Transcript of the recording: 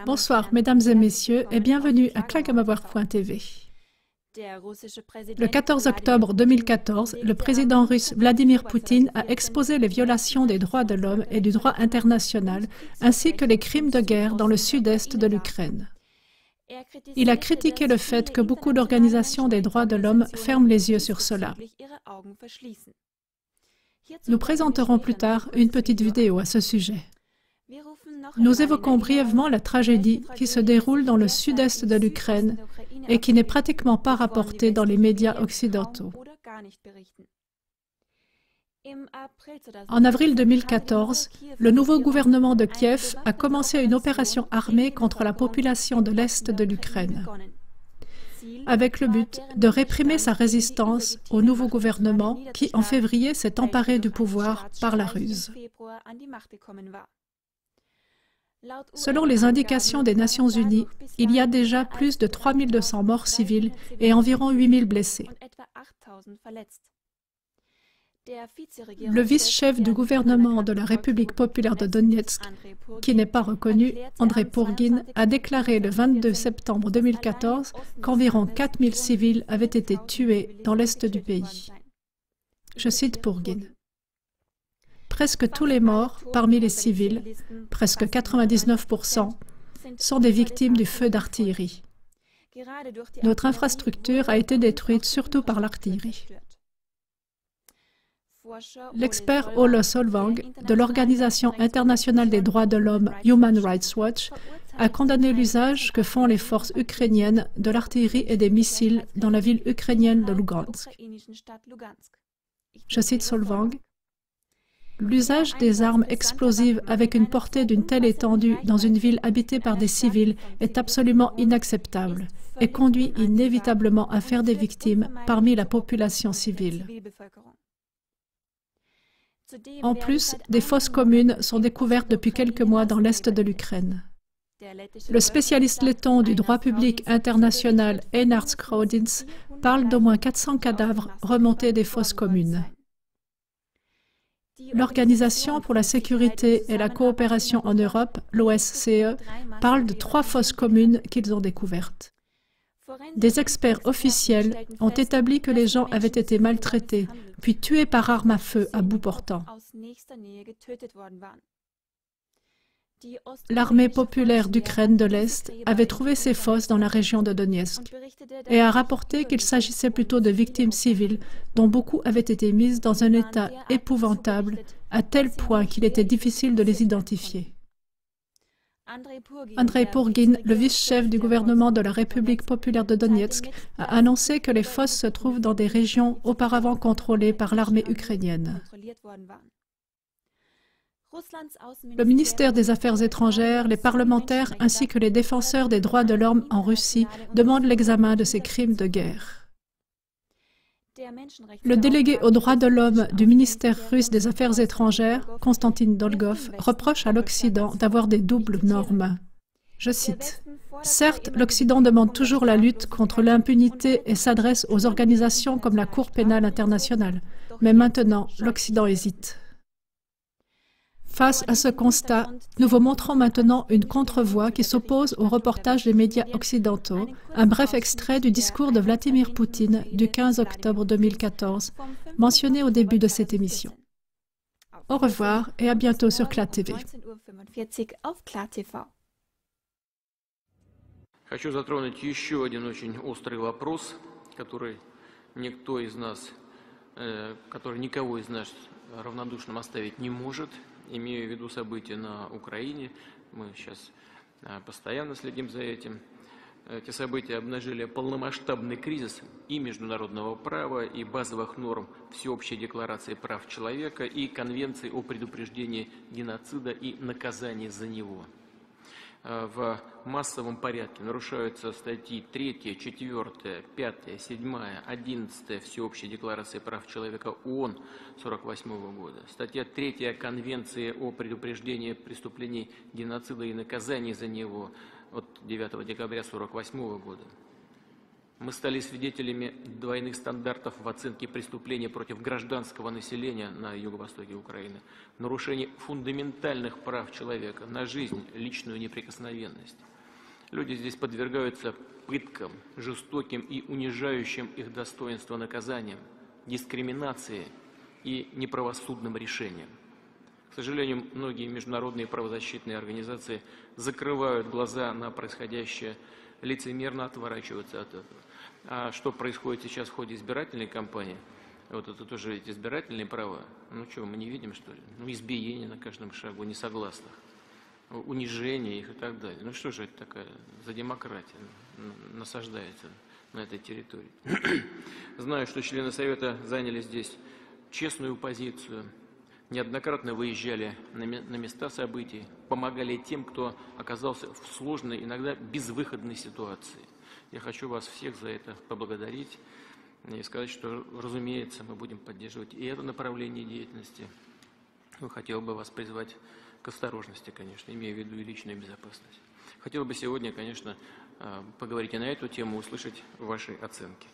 Bonsoir, mesdames et messieurs, et bienvenue à Klagemauer.tv. Le 14 octobre 2014, le président russe Vladimir Poutine a exposé les violations des droits de l'homme et du droit international, ainsi que les crimes de guerre dans le sud-est de l'Ukraine. Il a critiqué le fait que beaucoup d'organisations des droits de l'homme ferment les yeux sur cela. Nous présenterons plus tard une petite vidéo à ce sujet. Nous évoquons brièvement la tragédie qui se déroule dans le sud-est de l'Ukraine et qui n'est pratiquement pas rapportée dans les médias occidentaux. En avril 2014, le nouveau gouvernement de Kiev a commencé une opération armée contre la population de l'Est de l'Ukraine, avec le but de réprimer sa résistance au nouveau gouvernement qui, en février, s'est emparé du pouvoir par la ruse. Selon les indications des Nations Unies, il y a déjà plus de 3200 morts civils et environ 8000 blessés. Le vice-chef du gouvernement de la République populaire de Donetsk, qui n'est pas reconnu, Andrei Pourguine, a déclaré le 22 septembre 2014 qu'environ 4000 civils avaient été tués dans l'est du pays. Je cite Pourguine. Presque tous les morts parmi les civils, presque 99%, sont des victimes du feu d'artillerie. Notre infrastructure a été détruite surtout par l'artillerie. L'expert Olle Solvang de l'Organisation internationale des droits de l'homme Human Rights Watch a condamné l'usage que font les forces ukrainiennes de l'artillerie et des missiles dans la ville ukrainienne de Lugansk. Je cite Solvang. L'usage des armes explosives avec une portée d'une telle étendue dans une ville habitée par des civils est absolument inacceptable et conduit inévitablement à faire des victimes parmi la population civile. En plus, des fosses communes sont découvertes depuis quelques mois dans l'est de l'Ukraine. Le spécialiste letton du droit public international Einars Kraudins parle d'au moins 400 cadavres remontés des fosses communes. L'Organisation pour la sécurité et la coopération en Europe, l'OSCE, parle de 3 fosses communes qu'ils ont découvertes. Des experts officiels ont établi que les gens avaient été maltraités, puis tués par arme à feu à bout portant. L'armée populaire d'Ukraine de l'Est avait trouvé ces fosses dans la région de Donetsk et a rapporté qu'il s'agissait plutôt de victimes civiles dont beaucoup avaient été mises dans un état épouvantable à tel point qu'il était difficile de les identifier. Andrei Pourguine, le vice-chef du gouvernement de la République populaire de Donetsk, a annoncé que les fosses se trouvent dans des régions auparavant contrôlées par l'armée ukrainienne. Le ministère des Affaires étrangères, les parlementaires ainsi que les défenseurs des droits de l'homme en Russie demandent l'examen de ces crimes de guerre. Le délégué aux droits de l'homme du ministère russe des Affaires étrangères, Konstantin Dolgov, reproche à l'Occident d'avoir des doubles normes. Je cite, « Certes, l'Occident demande toujours la lutte contre l'impunité et s'adresse aux organisations comme la Cour pénale internationale, mais maintenant, l'Occident hésite. » Face à ce constat, nous vous montrons maintenant une contre-voix qui s'oppose au reportage des médias occidentaux, un bref extrait du discours de Vladimir Poutine du 15 octobre 2014, mentionné au début de cette émission. Au revoir et à bientôt sur KLAD.TV. Хочу затронуть еще один очень острый вопрос, который никто из нас, который никого из нас равнодушным оставить не может. Имею в виду события на Украине, мы сейчас постоянно следим за этим. Эти события обнажили полномасштабный кризис и международного права, и базовых норм Всеобщей декларации прав человека, и Конвенции о предупреждении геноцида и наказании за него. В массовом порядке нарушаются статьи 3, 4, 5, 7, 11 Всеобщей декларации прав человека ООН 1948 года, статья 3 Конвенции о предупреждении преступлений геноцида и наказании за него от 9 декабря 1948 года. Мы стали свидетелями двойных стандартов в оценке преступлений против гражданского населения на юго-востоке Украины, нарушение фундаментальных прав человека на жизнь, личную неприкосновенность. Люди здесь подвергаются пыткам, жестоким и унижающим их достоинство наказаниям, дискриминации и неправосудным решениям. К сожалению, многие международные правозащитные организации закрывают глаза на происходящее, лицемерно отворачиваются от этого. А что происходит сейчас в ходе избирательной кампании? Вот это тоже эти избирательные права. Ну что, мы не видим, что ли? Ну, избиение на каждом шагу несогласных, унижение их и так далее. Ну что же это такая за демократия насаждается на этой территории? Знаю, что члены Совета заняли здесь честную позицию, неоднократно выезжали на места событий, помогали тем, кто оказался в сложной, иногда безвыходной ситуации. Я хочу вас всех за это поблагодарить и сказать, что, разумеется, мы будем поддерживать и это направление деятельности. Но хотел бы вас призвать к осторожности, конечно, имея в виду и личную безопасность. Хотел бы сегодня, конечно, поговорить и на эту тему, услышать ваши оценки.